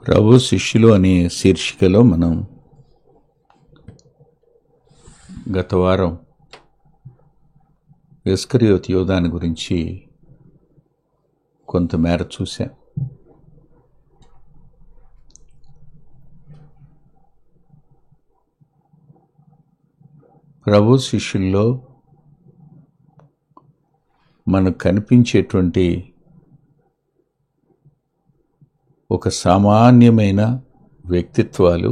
ప్రభు శిష్యులు అనే శీర్షికలో మనం గత వారం ఇస్కరియోతు యోధాని గురించి కొంతమేర చూశాం. ప్రభు శిష్యుల్లో మనకు కనిపించేటువంటి ఒక సామాన్యమైన వ్యక్తిత్వాలు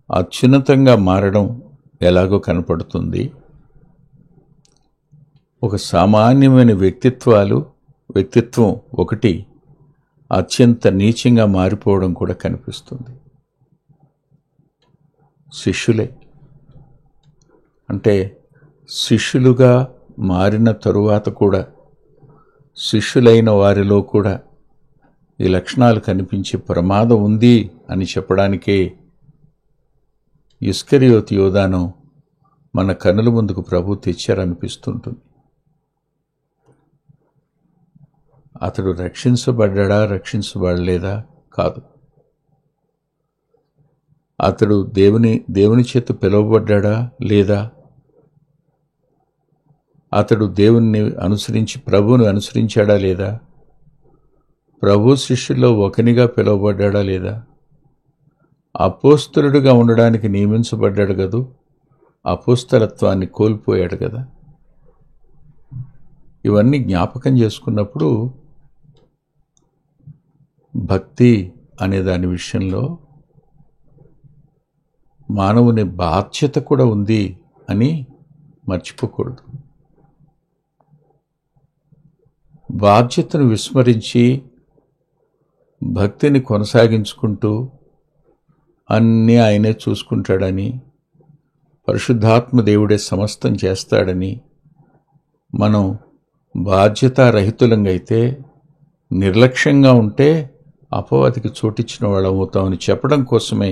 అత్యున్నతంగా మారడం ఎలాగో కనపడుతుంది. ఒక సామాన్యమైన వ్యక్తిత్వం ఒకటి అత్యంత నీచంగా మారిపోవడం కూడా కనిపిస్తుంది. శిష్యులే అంటే శిష్యులుగా మారిన తరువాత కూడా శిష్యులైన వారిలో కూడా ఈ లక్షణాలు కనిపించే ప్రమాదం ఉంది అని చెప్పడానికే ఇస్కరియోతు యోధాను మన కన్నుల ముందుకు ప్రభు తెచ్చారనిపిస్తుంటుంది. అతడు రక్షించబడలేదా? కాదు. అతడు దేవుని చేత పిలువబడ్డా లేదా? అతడు దేవుణ్ణి అనుసరించి ప్రభువును అనుసరించాడా లేదా? ప్రభు శిష్యుల్లో ఒకనిగా పిలువబడ్డా లేదా? అపోస్తలుడిగా ఉండడానికి నియమించబడ్డాడు కదూ, అపోస్తలత్వాన్ని కోల్పోయాడు కదా. ఇవన్నీ జ్ఞాపకం చేసుకున్నప్పుడు భక్తి అనే దాని విషయంలో మానవుని బాధ్యత కూడా ఉంది అని మర్చిపోకూడదు. బాధ్యతను విస్మరించి భక్తిని కొనసాగించుకుంటూ అన్నీ ఆయనే చూసుకుంటాడని, పరిశుద్ధాత్మ దేవుడే సమస్తం చేస్తాడని మనం బాధ్యతారహితులంగా అయితే, నిర్లక్ష్యంగా ఉంటే అపవాదికి చోటిచ్చిన వాళ్ళం అవుతామని చెప్పడం కోసమే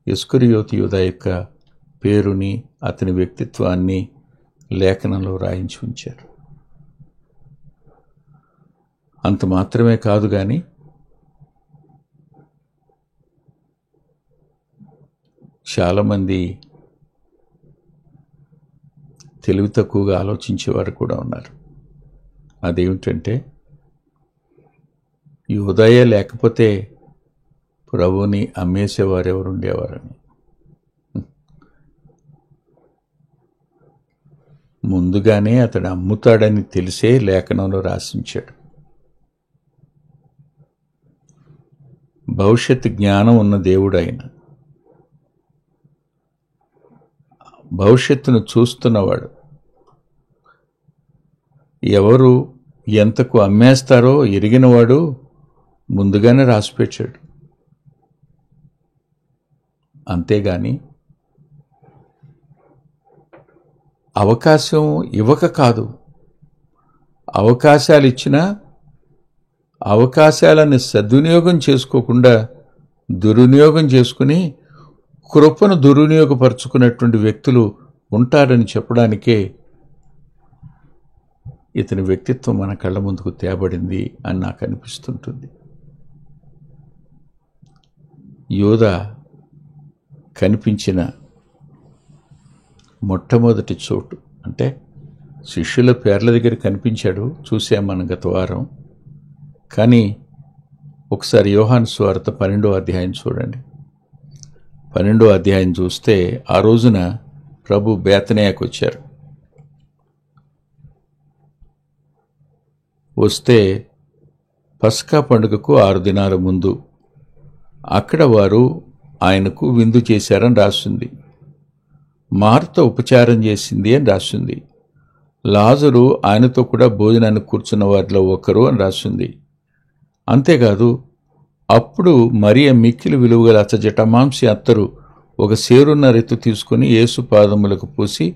ఇస్కరియోతు యోధా యొక్క పేరుని, అతని వ్యక్తిత్వాన్ని లేఖనంలో రాయించి ఉంచారు. అంత మాత్రమే కాదు కానీ చాలామంది తెలివి తక్కువగా ఆలోచించేవారు కూడా ఉన్నారు. అదేమిటంటే, యోధాయే లేకపోతే ప్రభువుని అమ్మేసేవారు ఎవరు ఉండేవారని. ముందుగానే అతడు అమ్ముతాడని తెలిసే లేఖనంలో రాసించాడు. భవిష్యత్తు జ్ఞానం ఉన్న దేవుడు ఆయన, భవిష్యత్తును చూస్తున్నవాడు. ఎవరు ఎంతకు అమ్మేస్తారో ఎరిగినవాడు ముందుగానే రాసిపెట్టాడు. అంతేగాని అవకాశం ఇవ్వక కాదు, అవకాశాలు ఇచ్చినా అవకాశాలను సద్వినియోగం చేసుకోకుండా దుర్వినియోగం చేసుకుని కృపను దుర్వినియోగపరుచుకున్నటువంటి వ్యక్తులు ఉంటారని చెప్పడానికే ఇతని వ్యక్తిత్వం మన కళ్ళ ముందుకు తేబడింది అని నాకు అనిపిస్తుంటుంది. యోధా కనిపించిన మొట్టమొదటి చోటు అంటే శిష్యుల పేర్ల దగ్గర కనిపించాడు, చూసాం మనం గత వారం. కానీ ఒకసారి యోహాను సువార్త 12వ అధ్యాయం చూడండి. 12వ అధ్యాయం చూస్తే ఆ రోజున ప్రభు బేతనియాకు వచ్చారు. వస్తే పస్కా పండుగకు 6 దినాల ముందు అక్కడ వారు ఆయనకు విందు చేశారని రాస్తుంది. మార్త ఉపచారం చేసింది అని రాస్తుంది. లాజరు ఆయనతో కూడా భోజనానికి కూర్చున్న వారిలో ఒకరు అని రాస్తుంది. అంతేకాదు, అప్పుడు మరియ మిక్కిలి విలువగల అచ్చజటమాంసి అత్తరు ఒక సేరున్న రెత్తు తీసుకుని యేసు పాదములకు పూసి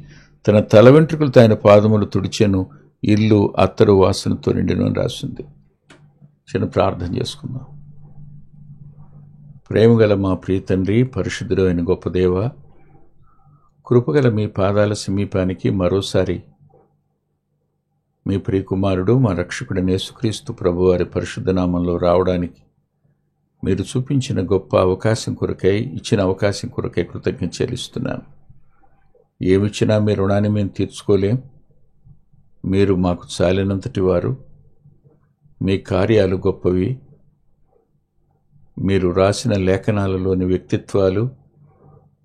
తన తల వెంట్రుకలతో ఆయన పాదములు తుడిచెను, ఇల్లు అత్తరు వాసనతో నిండిను అని రాస్తుంది. చిన్న ప్రార్థన చేసుకుందాం. ప్రేమగల మా ప్రియ తండ్రి, పరిశుద్ధుడు అయిన గొప్ప దేవ, కృపగల మీ పాదాల సమీపానికి మరోసారి మీ ప్రియ కుమారుడు మా రక్షకుడైన యేసుక్రీస్తు ప్రభువారి పరిశుద్ధ నామంలో రావడానికి మీరు చూపించిన గొప్ప అవకాశం కొరకై, ఇచ్చిన అవకాశం కొరకై కృతజ్ఞత చెల్లిస్తున్నాను. ఏమిచ్చినా మీ రుణాన్ని మేము తీర్చుకోలేం. మీరు మాకు చాలినంతటి వారు. మీ కార్యాలు గొప్పవి. మీరు రాసిన లేఖనాలలోని వ్యక్తిత్వాలు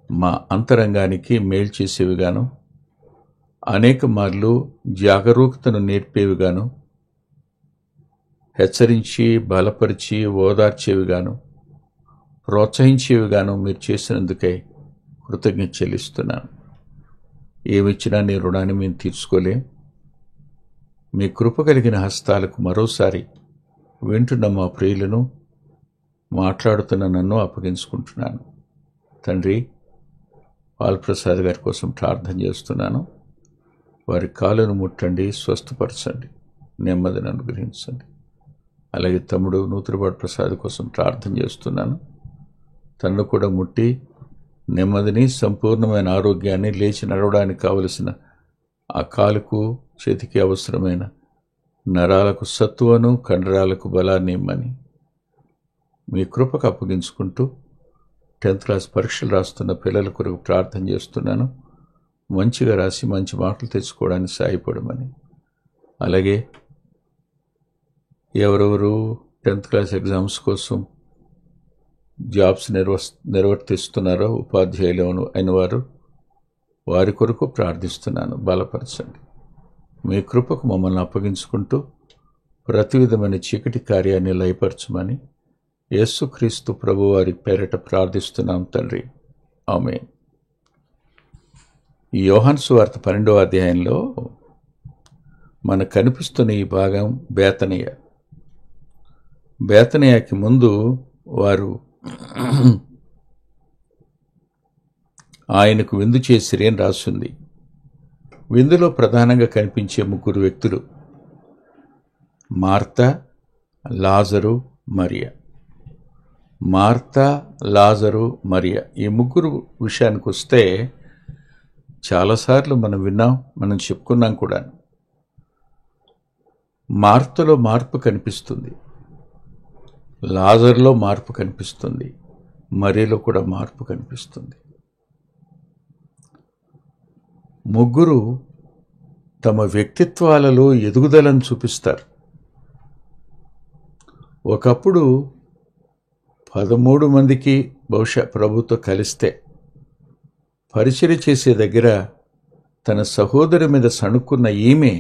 మా అంతరంగానికి మేలు చేసేవిగాను, అనేక మార్లు జాగరూకతను నేర్పేవిగాను, హెచ్చరించి బలపరిచి ఓదార్చేవిగాను, ప్రోత్సహించేవిగాను మీరు చేసినందుకై కృతజ్ఞత చెల్లిస్తున్నాను. ఏమిచ్చినా నీ రుణాన్ని మేము తీర్చుకోలేం. మీ కృప కలిగిన హస్తాలకు మరోసారి వింటున్న మా ప్రియులను, మాట్లాడుతున్న నన్ను అప్పగించుకుంటున్నాను. తండ్రి, పాల్ప్రసాద్ గారి కోసం ప్రార్థన చేస్తున్నాను. వారి కాళ్ళను ముట్టండి, స్వస్థపరచండి, నెమ్మదిని అనుగ్రహించండి. అలాగే తమ్ముడు నూతనపాటి ప్రసాద్ కోసం ప్రార్థన చేస్తున్నాను. తన్ను కూడా ముట్టి నెమ్మదిని, సంపూర్ణమైన ఆరోగ్యాన్ని, లేచి నడవడానికి కావలసిన ఆ కాలుకు చేతికి అవసరమైన నరాలకు సత్తువను, కండరాలకు బలాన్ని ఇమ్మని మీ కృపకు అప్పగించుకుంటూ 10th క్లాస్ పరీక్షలు రాస్తున్న పిల్లల కొరకు ప్రార్థన చేస్తున్నాను. మంచిగా రాసి మంచి మార్కులు తెచ్చుకోవడానికి సహాయపడమని, అలాగే ఎవరెవరు 10th క్లాస్ ఎగ్జామ్స్ కోసం జాబ్స్ నిర్వర్తిస్తున్నారో ఉపాధ్యాయులు అయిన వారి కొరకు ప్రార్థిస్తున్నాను. బలపరచండి. మీ కృపకు మమ్మల్ని అప్పగించుకుంటూ ప్రతి విధమైన చీకటి కార్యాన్ని లయపరచమని యేసుక్రీస్తు ప్రభువారి పేరట ప్రార్థిస్తున్నాం తండ్రి. ఆమేన్. ఈ యోహాను సువార్త 12వ అధ్యాయంలో మనకు కనిపిస్తున్న ఈ భాగం బేతనియ. బేతనియాకి ముందు వారు ఆయనకు విందు చేసిరి అని రాస్తుంది. విందులో ప్రధానంగా కనిపించే 3 వ్యక్తులు: మార్తా, లాజరు, మరియ. మార్తా, లాజరు, మరియ ఈ 3 విషయానికి వస్తే చాలాసార్లు మనం విన్నాం, మనం చెప్పుకున్నాం కూడా. మార్తలో మార్పు కనిపిస్తుంది, లాజరులో మార్పు కనిపిస్తుంది, మరియలో కూడా మార్పు కనిపిస్తుంది. 3 తమ వ్యక్తిత్వాలలో ఎదుగుదలను చూపిస్తారు. ఒకప్పుడు 13 మందికి బహుశా ప్రభుతో కలిస్తే పరిచర్య చేసే దగ్గర తన సహోదరి మీద సణుక్కున్న ఈమె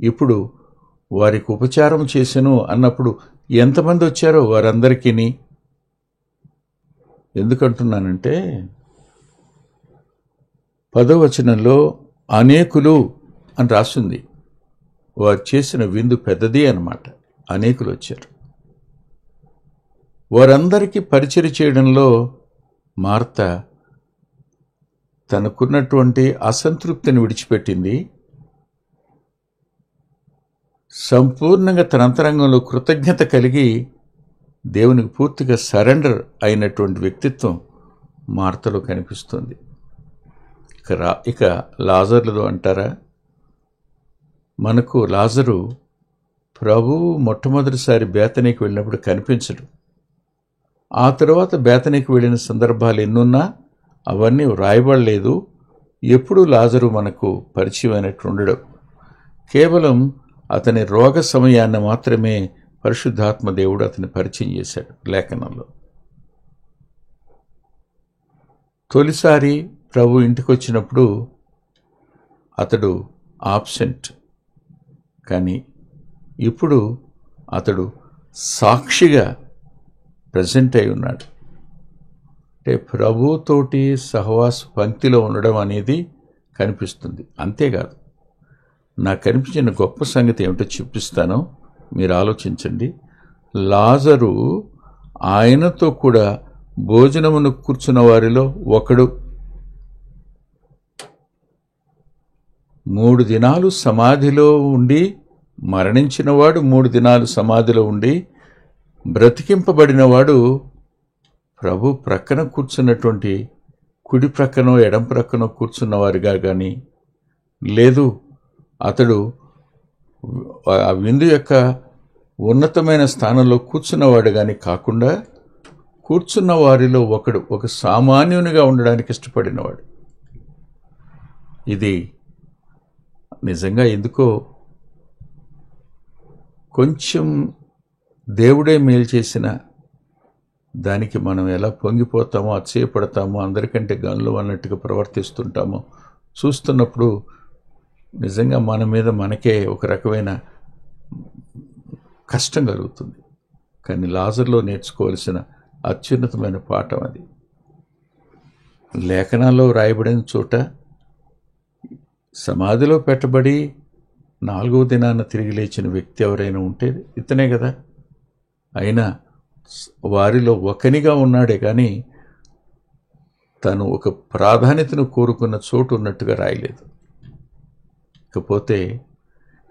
ఇప్పుడు వారికి ఉపచారం చేసెను అన్నప్పుడు ఎంతమంది వచ్చారో వారందరికీ. ఎందుకంటున్నానంటే 10వ వచనంలో అనేకులు అని రాస్తుంది. వారు చేసిన విందు పెద్దది అన్నమాట. అనేకులు వచ్చారు. వారందరికీ పరిచర్య చేయడంలో మార్త తనకున్నటువంటి అసంతృప్తిని విడిచిపెట్టింది. సంపూర్ణంగా తన అంతరంగంలో కృతజ్ఞత కలిగి దేవునికి పూర్తిగా సరెండర్ అయినటువంటి వ్యక్తిత్వం మార్తలో కనిపిస్తుంది. ఇక లాజరులో అంటారా, మనకు లాజరు ప్రభువు మొట్టమొదటిసారి బేతనీకి వెళ్ళినప్పుడు కనిపించడు. ఆ తర్వాత బేతనీకి వెళ్ళిన సందర్భాలు ఎన్నున్నా అవన్నీ వ్రాయబడలేదు. ఎప్పుడూ లాజరు మనకు పరిచయం అయినట్టు ఉండడం. కేవలం అతని రోగ సమయాన్ని మాత్రమే పరిశుద్ధాత్మ దేవుడు అతని పరిచయం చేశాడు లేఖనంలో. తొలిసారి ప్రభు ఇంటికి వచ్చినప్పుడు అతడు ఆబ్సెంట్, కానీ ఇప్పుడు అతడు సాక్షిగా ప్రజెంట్ అయి ఉన్నాడు. అంటే ప్రభుతోటి సహవాస పంక్తిలో ఉండడం అనేది కనిపిస్తుంది. అంతేకాదు, నాకు కనిపించిన గొప్ప సంగతి ఏమిటో చూపిస్తాను, మీరు ఆలోచించండి. లాజరు ఆయనతో కూడా భోజనమును కూర్చున్న వారిలో ఒకడు. 3 దినాలు సమాధిలో ఉండి మరణించినవాడు, 3 దినాలు సమాధిలో ఉండి బ్రతికింపబడినవాడు ప్రభు ప్రక్కన కూర్చున్నటువంటి కుడి ప్రక్కనో ఎడం ప్రక్కనో కూర్చున్నవారిగా కానీ, లేదు అతడు ఆ విందు యొక్క ఉన్నతమైన స్థానంలో కూర్చున్నవాడు కానీ కాకుండా కూర్చున్న వారిలో ఒకడు ఒక సామాన్యునిగా ఉండడానికి ఇష్టపడినవాడు. ఇది నిజంగా ఎందుకో కొంచెం దేవుడే మేలు చేసిన దానికి మనం ఎలా పొంగిపోతామో, అతిశయపడతామో, అందరికంటే గనులు అన్నట్టుగా ప్రవర్తిస్తుంటామో చూస్తున్నప్పుడు నిజంగా మన మీద మనకే ఒక రకమైన కష్టం కలుగుతుంది. కానీ లాజరులో నేర్చుకోవాల్సిన అత్యున్నతమైన పాఠం అది. లేఖనాల్లో రాయబడిన చోట సమాధిలో పెట్టబడి 4వ దినాన తిరిగి లేచిన వ్యక్తి ఎవరైనా ఉంటే ఇతనే కదా. అయినా వారిలో ఒకనిగా ఉన్నాడే కానీ తను ఒక ప్రాధాన్యతను కోరుకున్న చోటు ఉన్నట్టుగా రాయలేదు. ఇకపోతే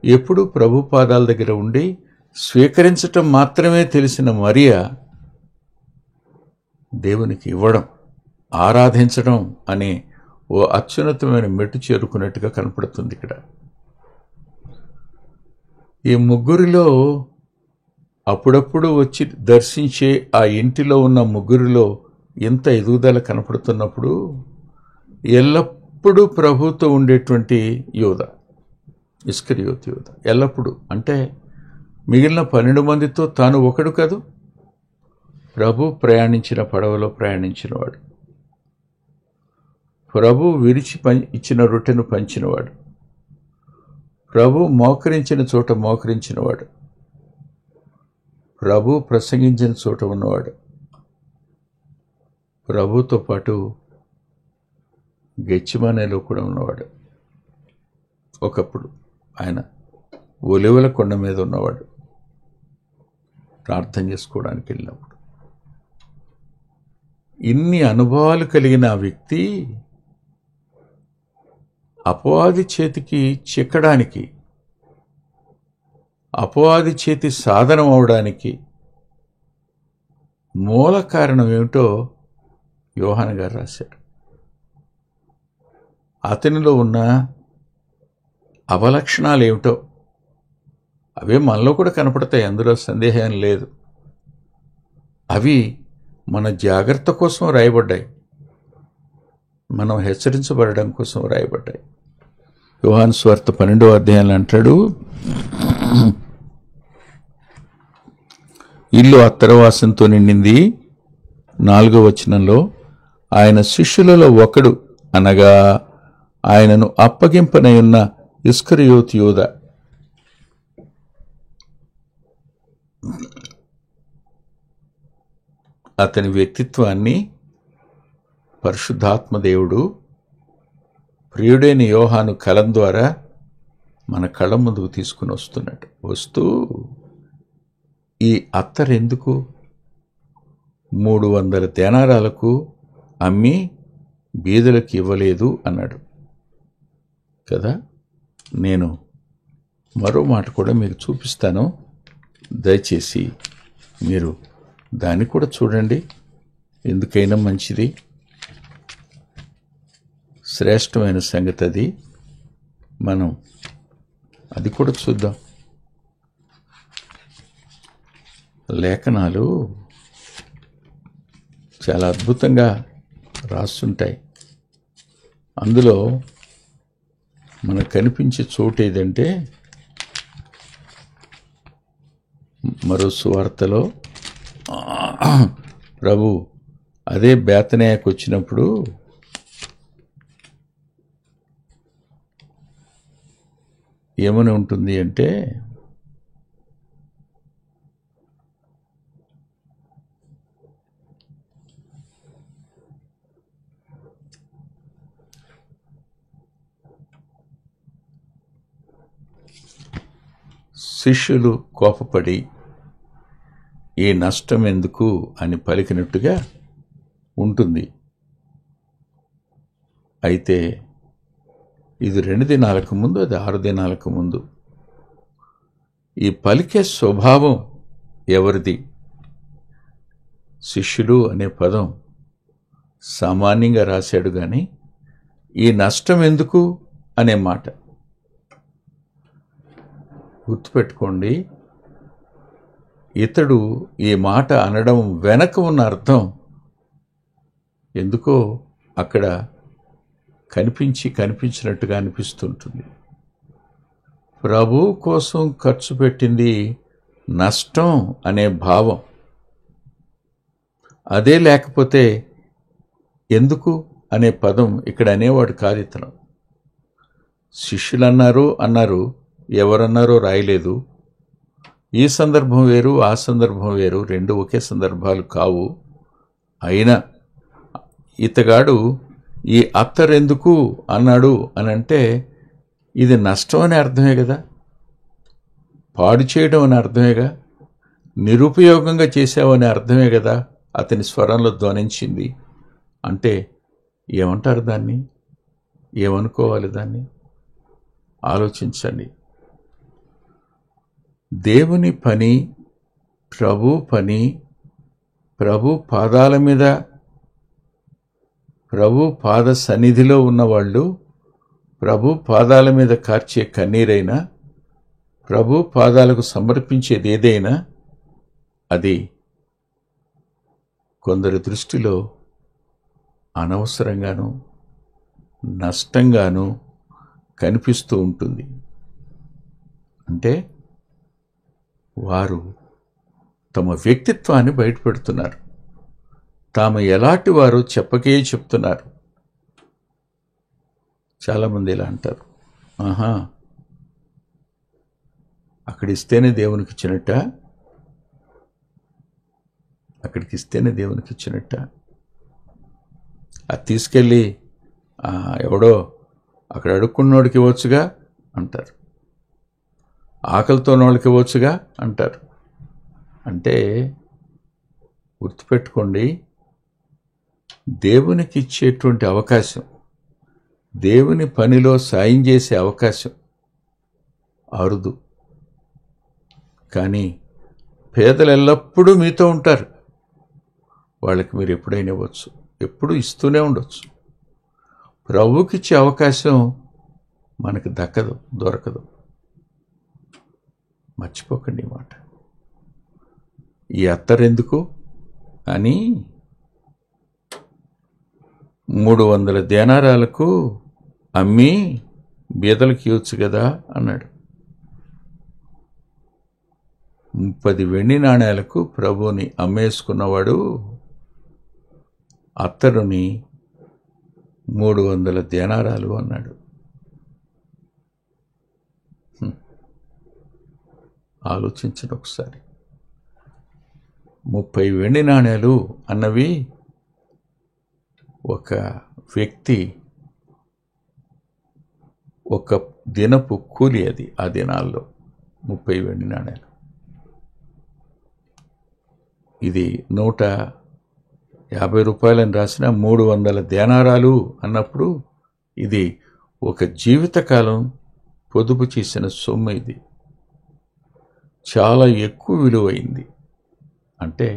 ఎప్పుడు ప్రభు పాదాల దగ్గర ఉండి స్వీకరించటం మాత్రమే తెలిసిన మరియ దేవునికి ఇవ్వడం, ఆరాధించడం అనే ఓ అత్యున్నతమైన మెట్టు చేరుకున్నట్టుగా కనపడుతుంది ఇక్కడ. ఈ ముగ్గురిలో అప్పుడప్పుడు వచ్చి దర్శించే ఆ ఇంటిలో ఉన్న ముగ్గురిలో ఇంత ఎదుగుదల కనపడుతున్నప్పుడు ఎల్లప్పుడూ ప్రభుతో ఉండేటువంటి యూదా, ఇస్కరియోతు యూదా, ఎల్లప్పుడూ అంటే మిగిలిన 12 మందితో తాను ఒకడు కాదు. ప్రభు ప్రయాణించిన పడవలో ప్రయాణించినవాడు, ప్రభు విరిచి ఇచ్చిన రొట్టెను పంచినవాడు, ప్రభు మోకరించిన చోట మోకరించినవాడు, ప్రభు ప్రసంగించిన చోట ఉన్నవాడు, ప్రభుతో పాటు గెత్సేమనేలో కూడా ఉన్నవాడు. ఒకప్పుడు ఆయన ఒలివల కొండ మీద ఉన్నవాడు ప్రార్థన చేసుకోవడానికి వెళ్ళినప్పుడు. ఇన్ని అనుభవాలు కలిగిన ఆ వ్యక్తి అపవాది చేతికి చిక్కడానికి, అపవాది చేతి సాధనం అవడానికి మూల కారణం ఏమిటో యోహాను గారు రాశారు. అతనిలో ఉన్న అవలక్షణాలు ఏమిటో అవే మనలో కూడా కనపడతాయి, అందులో సందేహం లేదు. అవి మన జాగ్రత్త కోసం రాయబడ్డాయి, మనం హెచ్చరించబడడం కోసం రాయబడ్డాయి. యోహాను సువార్త 12వ అధ్యాయంలో అంటాడు, ఇల్లు అత్తరవాసంతో నిండింది. 4వ వచనంలో ఆయన శిష్యులలో ఒకడు అనగా ఆయనను అప్పగింపనయున్న ఇస్కరియోతు యూదా అతని వ్యక్తిత్వాన్ని పరిశుద్ధాత్మ దేవుడు ప్రియుడైన యోహాను కలం ద్వారా మన కళ్ళ ముందుకు తీసుకుని వస్తున్నాడు. వస్తూ ఈ అత్తరెందుకు 300 దేనారాలకు అమ్మి బీదలకు ఇవ్వలేదు అన్నాడు కదా. నేను మరో మాట కూడా మీకు చూపిస్తాను, దయచేసి మీరు దాన్ని కూడా చూడండి. ఎందుకైనా మంచిది, శ్రేష్టమైన సంగతి అది. మనం అది కూడా చూద్దాం. లేఖనాలు చాలా అద్భుతంగా రాస్తుంటాయి. అందులో మనకు కనిపించే చోటు ఏదంటే మరో సువార్తలో ప్రభు అదే బేతనియాకు వచ్చినప్పుడు ఏమని ఉంటుంది అంటే, శిష్యులు కోపపడి ఈ నష్టం ఎందుకు అని పలికినట్టుగా ఉంటుంది. అయితే ఇది 2 దినాలకు ముందు, అది 6 దినాలకు ముందు. ఈ పలికే స్వభావం ఎవరిది? శిష్యులు అనే పదం సామాన్యంగా రాశాడు కానీ ఈ నష్టం ఎందుకు అనే మాట గుర్తుపెట్టుకోండి. ఇతడు ఈ మాట అనడం వెనక ఉన్న అర్థం ఎందుకో అక్కడ కనిపించినట్టుగా అనిపిస్తుంటుంది. ప్రభు కోసం ఖర్చు పెట్టింది నష్టం అనే భావం. అదే లేకపోతే ఎందుకు అనే పదం ఇక్కడ అనేవాడు కాదు ఇతను. శిష్యులు అన్నారు, ఎవరన్నారో రాయలేదు. ఈ సందర్భం వేరు, ఆ సందర్భం వేరు, రెండు ఒకే సందర్భాలు కావు. అయినా ఇతగాడు ఈ అత్తరెందుకు అన్నాడు అనంటే ఇది నష్టం అనే అర్థమే కదా, పాడు చేయడం అనే అర్థమేగా, నిరుపయోగంగా చేశావనే అర్థమే కదా అతని స్వరంలో ధ్వనించింది. అంటే ఏమంటారు దాన్ని, ఏమనుకోవాలి దాన్ని? ఆలోచించండి. దేవుని పని, ప్రభు పని, ప్రభు పాదాల మీద, ప్రభు పాద సన్నిధిలో ఉన్నవాళ్ళు ప్రభు పాదాల మీద కార్చే కన్నీరైనా, ప్రభు పాదాలకు సమర్పించేది ఏదైనా అది కొందరి దృష్టిలో అనవసరంగానూ నష్టంగానూ కనిపిస్తూ ఉంటుంది. అంటే వారు తమ వ్యక్తిత్వాన్ని బయటపెడుతున్నారు. తాము ఎలాంటి వారు చెప్పకే చెప్తున్నారు. చాలామంది ఇలా అంటారు, ఆహా అక్కడిస్తేనే దేవునికి ఇచ్చినట్ట, అక్కడికి ఇస్తేనే దేవునికి ఇచ్చినట్ట, అది తీసుకెళ్ళి ఎవడో అక్కడ అడుక్కున్నోడికి ఇవ్వచ్చుగా అంటారు, ఆకలితో నోళ్ళకి ఇవ్వచ్చుగా అంటారు. అంటే గుర్తుపెట్టుకోండి, దేవునికి ఇచ్చేటువంటి అవకాశం, దేవుని పనిలో సాయం చేసే అవకాశం అరుదు. కానీ పేదలు ఎల్లప్పుడూ మీతో ఉంటారు. వాళ్ళకి మీరు ఎప్పుడైనా ఇవ్వచ్చు, ఎప్పుడు ఇస్తూనే ఉండొచ్చు. ప్రభువుకిచ్చే అవకాశం మనకు దొరకదు. మర్చిపోకండి ఈ మాట. ఈ అత్తరెందుకు అని 300 దేనారాలకు అమ్మి బీదలకు ఇవ్వచ్చు కదా అన్నాడు. 30 వెండి నాణేలకు ప్రభువుని అమ్మేసుకున్నవాడు అత్తరుని 300 దేనారాలు అన్నాడు. ఆలోచించండి ఒకసారి. 30 వెండి నాణేలు అన్నవి ఒక వ్యక్తి ఒక దినపు కూలి. అది ఆ దినాల్లో 30 వెండి నాణేలు. ఇది 150 రూపాయలని రాసిన 300 దేనారాలు అన్నప్పుడు ఇది ఒక జీవితకాలం పొదుపు చేసిన సొమ్ము. ఇది చాలా ఎక్కువ విలువైంది. అంటే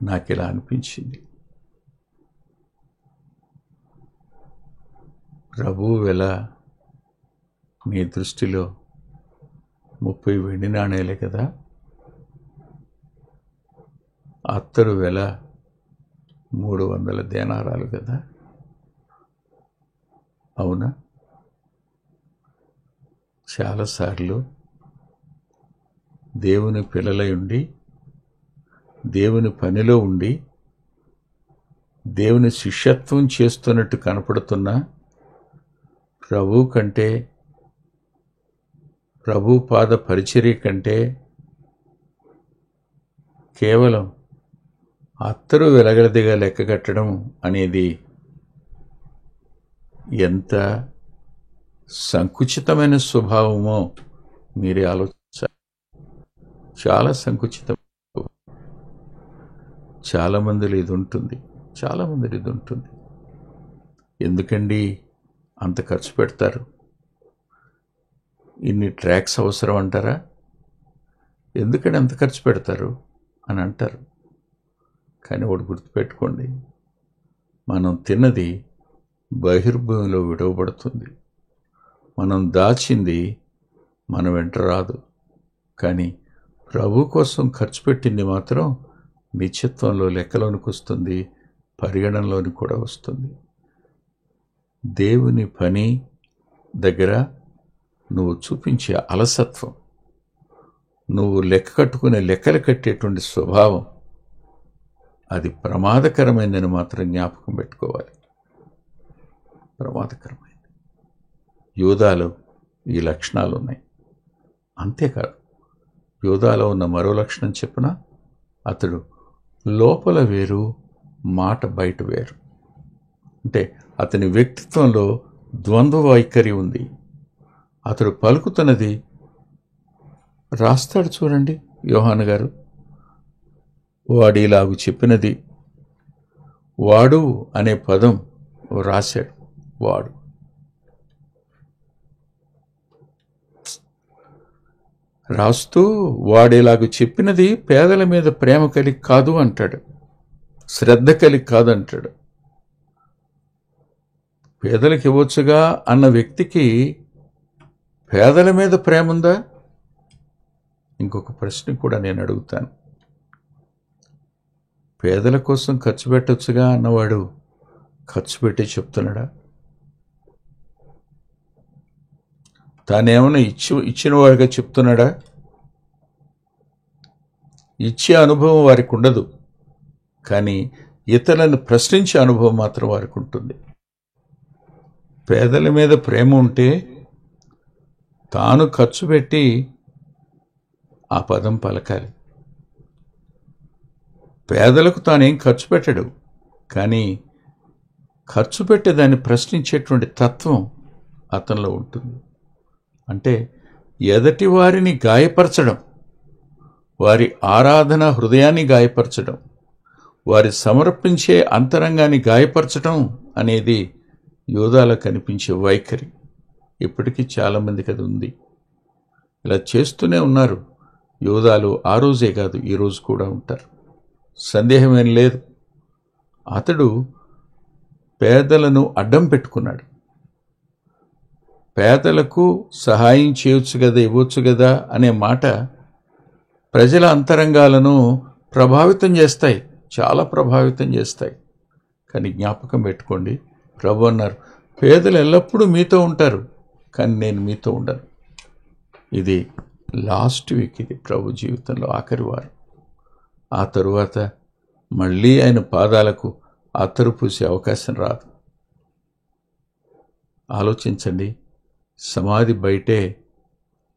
నాకు ఇలా అనిపించింది, ప్రభువు వెల మీ దృష్టిలో 30 వెండి నాణేలే కదా, అత్తరు వెల 300 దేనారాలు కదా. అవునా? చాలాసార్లు దేవుని పిల్లలై ఉండి, దేవుని పనిలో ఉండి, దేవుని శిష్యత్వం చేస్తున్నట్టు కనపడుతున్నా ప్రభు కంటే, ప్రభు పాద పరిచర్య కంటే కేవలం అత్తరు వెలగలదిగా లెక్క కట్టడం అనేది ఎంత సంకుచితమైన స్వభావమో మీరే ఆలోచించాలి. చాలా సంకుచితం. చాలామందిలో ఇది ఉంటుంది. ఎందుకండి అంత ఖర్చు పెడతారు? ఇన్ని ట్రాక్స్ అవసరం అంటారా? ఎందుకని అంత ఖర్చు పెడతారు అని అంటారు. కానీ ఒకటి గుర్తుపెట్టుకోండి, మనం తిన్నది బహిర్భూమిలో విడవబడుతుంది. మనం దాచింది మన వెంట రాదు. కానీ ప్రభు కోసం ఖర్చు పెట్టింది మాత్రం నిత్యత్వంలో లెక్కలోనికి వస్తుంది, పరిగణనలోనికి కూడా వస్తుంది. దేవుని పని దగ్గర నువ్వు చూపించే అలసత్వం, నువ్వు లెక్క కట్టుకునే లెక్కలు కట్టేటువంటి స్వభావం, అది ప్రమాదకరమైందని మాత్రం జ్ఞాపకం పెట్టుకోవాలి. ప్రమాదకరమైంది. యూదాలో ఈ లక్షణాలు ఉన్నాయి. అంతేకాదు, యూదాలో ఉన్న మరో లక్షణం చెప్పిన, అతడు లోపల వేరు, మాట బయట వేరు. అంటే అతని వ్యక్తిత్వంలో ద్వంద్వ వైఖరి ఉంది. అతడు పలుకుతున్నది రాస్తాడు చూడండి యోహాను గారు. వాడిలాగు చెప్పినది, వాడు అనే పదం రాశాడు. వాడు రాస్తూ వాడేలాగు చెప్పినది పేదల మీద ప్రేమ కలిగి కాదు అంటాడు, శ్రద్ధ కలిగి కాదంటాడు. పేదలకు ఇవ్వచ్చుగా అన్న వ్యక్తికి పేదల మీద ప్రేమ ఉందా? ఇంకొక ప్రశ్న కూడా నేను అడుగుతాను. పేదల కోసం ఖర్చు పెట్టొచ్చుగా అన్నవాడు ఖర్చు పెట్టి చెప్తున్నాడా? తానేమైనా ఇచ్చినవాడిగా చెప్తున్నాడా? ఇచ్చే అనుభవం వారికి ఉండదు, కానీ ఇతరులను ప్రశ్నించే అనుభవం మాత్రం వారికి ఉంటుంది. పేదల మీద ప్రేమ ఉంటే తాను ఖర్చు పెట్టి ఆ పదం పలకాలి. పేదలకు తానేం ఖర్చు పెట్టడు, కానీ ఖర్చు పెట్టే దాన్ని ప్రశ్నించేటువంటి తత్వం అతనిలో ఉంటుంది. అంటే ఎదటి వారిని గాయపరచడం, వారి ఆరాధన హృదయాన్ని గాయపరచడం, వారి సమర్పించే అంతరంగాన్ని గాయపరచడం అనేది యోధాలో కనిపించే వైఖరి. ఇప్పటికీ చాలామందికి అది ఉంది. ఇలా చేస్తూనే ఉన్నారు యోధాలు. ఆ రోజే కాదు, ఈరోజు కూడా ఉంటారు, సందేహమేం లేదు. అతడు పేదలను అడ్డం పెట్టుకున్నాడు. పేదలకు సహాయం చేయొచ్చు కదా, ఇవ్వచ్చు కదా అనే మాట ప్రజల అంతరంగాలను ప్రభావితం చేస్తాయి, చాలా ప్రభావితం చేస్తాయి. కానీ జ్ఞాపకం పెట్టుకోండి, ప్రభు అన్నారు, పేదలు ఎల్లప్పుడూ మీతో ఉంటారు, కానీ నేను మీతో ఉండను. ఇది లాస్ట్ వీక్, ఇది ప్రభు జీవితంలో ఆఖరి వారం. ఆ తరువాత మళ్ళీ ఆయన పాదాలకు అత్తరు పూసే అవకాశం రాదు. ఆలోచించండి, సమాధి బయటే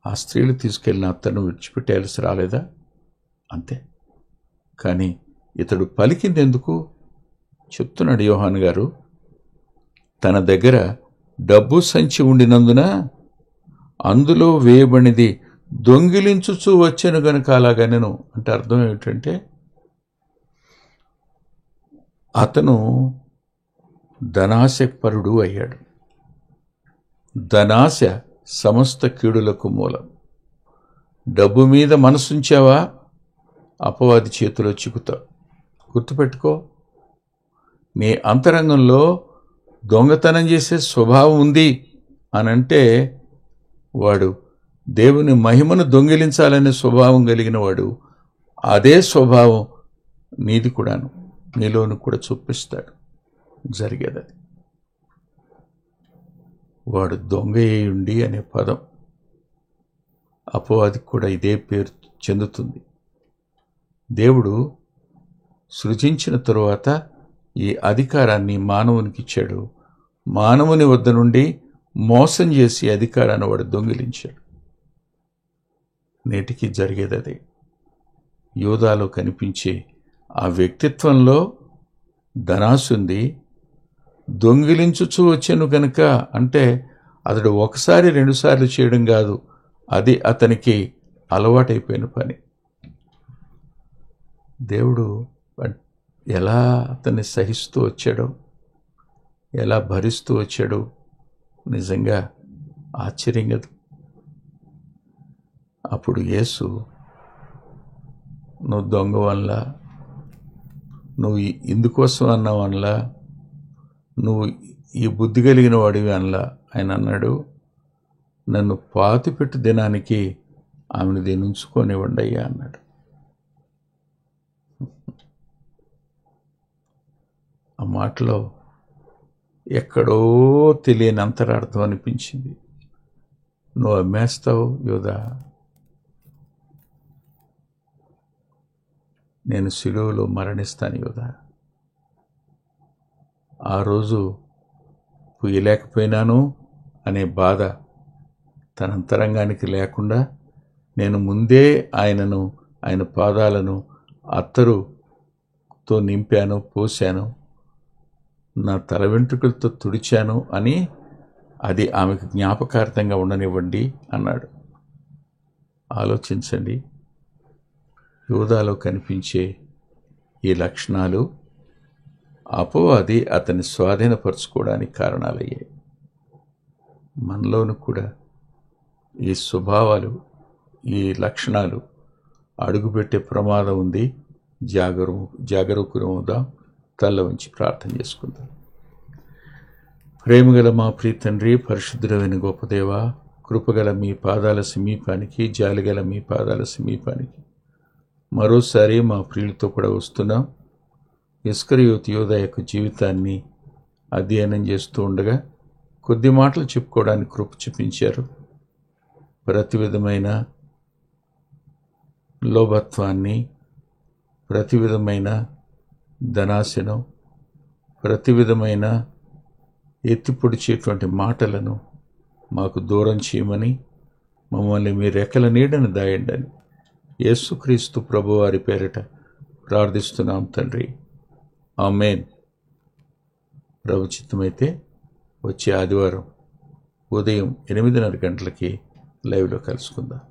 ఆ స్త్రీలు తీసుకెళ్లిన అత్తను విడిచిపెట్టేయాల్సి రాలేదా? అంతే. కానీ ఇతడు పలికింది ఎందుకు చెప్తున్నాడు యోహాను గారు. తన దగ్గర డబ్బు సంచి ఉండినందున అందులో వేయబడినది దొంగిలించుచూ వచ్చాను గనుక అలాగనెను. అంటే అర్థం ఏమిటంటే, అతను ధనాశపరుడు అయ్యాడు. ధనాశ సమస్త కీడులకు మూలం. డబ్బు మీద మనసుంచావా, అపవాది చేతిలో చిక్కుతావు. గుర్తుపెట్టుకో, నీ అంతరంగంలో దొంగతనం చేసే స్వభావం ఉంది అనంటే వాడు దేవుని మహిమను దొంగిలించాలనే స్వభావం కలిగిన వాడు. అదే స్వభావం నీది కూడాను, నీలోను కూడా చూపిస్తాడు. జరిగేది అది. వాడు దొంగయ్యుండి అనే పదం అపవాదికి కూడా ఇదే పేరు చెందుతుంది. దేవుడు సృజించిన తరువాత ఈ అధికారాన్ని మానవునికి ఇచ్చాడు. మానవుని వద్ద నుండి మోసం చేసి అధికారాన్ని వాడు దొంగిలించాడు. నేటికి జరిగేది అదే. యూదాలో కనిపించే ఆ వ్యక్తిత్వంలో ధనాసుంది. దొంగిలించుచూ వచ్చాను గనుక అంటే అతడు ఒకసారి రెండుసార్లు చేయడం కాదు, అది అతనికి అలవాటైపోయిన పని. దేవుడు ఎలా అతన్ని సహిస్తూ వచ్చాడో, ఎలా భరిస్తూ వచ్చాడో నిజంగా ఆశ్చర్యం కదా. అప్పుడు యేసు, నువ్వు దొంగ వల్ల, నువ్వు ఇందుకోసం అన్నావు అనలా, నువ్వు ఈ బుద్ధి కలిగిన వాడివి అనలా. ఆయన అన్నాడు, నన్ను పాతిపెట్టు దినానికి ఆమెను దీన్ని ఉంచుకోనివ్వండి అయ్యా అన్నాడు. ఆ మాటలో ఎక్కడో తెలియని అంతరార్థం అనిపించింది. నువ్వు అమ్మేస్తావు యోధా, నేను శిలువలో మరణిస్తాను యోధా. ఆ రోజు పుయ్యలేకపోయినాను అనే బాధ తన అంతరంగానికి లేకుండా నేను ముందే ఆయన పాదాలను అత్తరుతో నింపాను, పోశాను, నా తల వెంట్రుకలతో తుడిచాను అని అది ఆమెకు జ్ఞాపకార్థంగా ఉండనివ్వండి అన్నాడు. ఆలోచించండి, యూదాలో కనిపించే ఈ లక్షణాలు అపవాది అతన్ని స్వాధీనపరచుకోవడానికి కారణాలయ్యాయి. మనలోను కూడా ఈ స్వభావాలు, ఈ లక్షణాలు అడుగుపెట్టే ప్రమాదం ఉంది. జాగరూకులమవుదాం. తల్ల ఉంచి ప్రార్థన చేసుకుందాం. ప్రేమగల మా ప్రియ తండ్రి, పరిశుద్ధుడైన గొప్ప దేవా, కృపగల మీ పాదాల సమీపానికి, జాలిగల మీ పాదాల సమీపానికి మరోసారి మా ప్రియులతో కూడా వస్తున్నాం. ఇస్కరియోతు యోధా యొక్క జీవితాన్ని అధ్యయనం చేస్తూ ఉండగా కొద్ది మాటలు చెప్పుకోవడానికి కృప చూపించారు. ప్రతి విధమైన లోభత్వాన్ని, ప్రతి విధమైన ధనాశనం, ప్రతి విధమైన ఎత్తిపొడిచేటువంటి మాటలను మాకు దూరం చేయమని, మమ్మల్ని మీ రెక్కల నీడని దాయండని యేసుక్రీస్తు ప్రభువారి పేరిట ప్రార్థిస్తున్నాం తండ్రి. ఆమేన్. ప్రభు చిత్తమైతే వచ్చే ఆదివారం ఉదయం 8:30 గంటలకి లైవ్లో కలుసుకుందాం.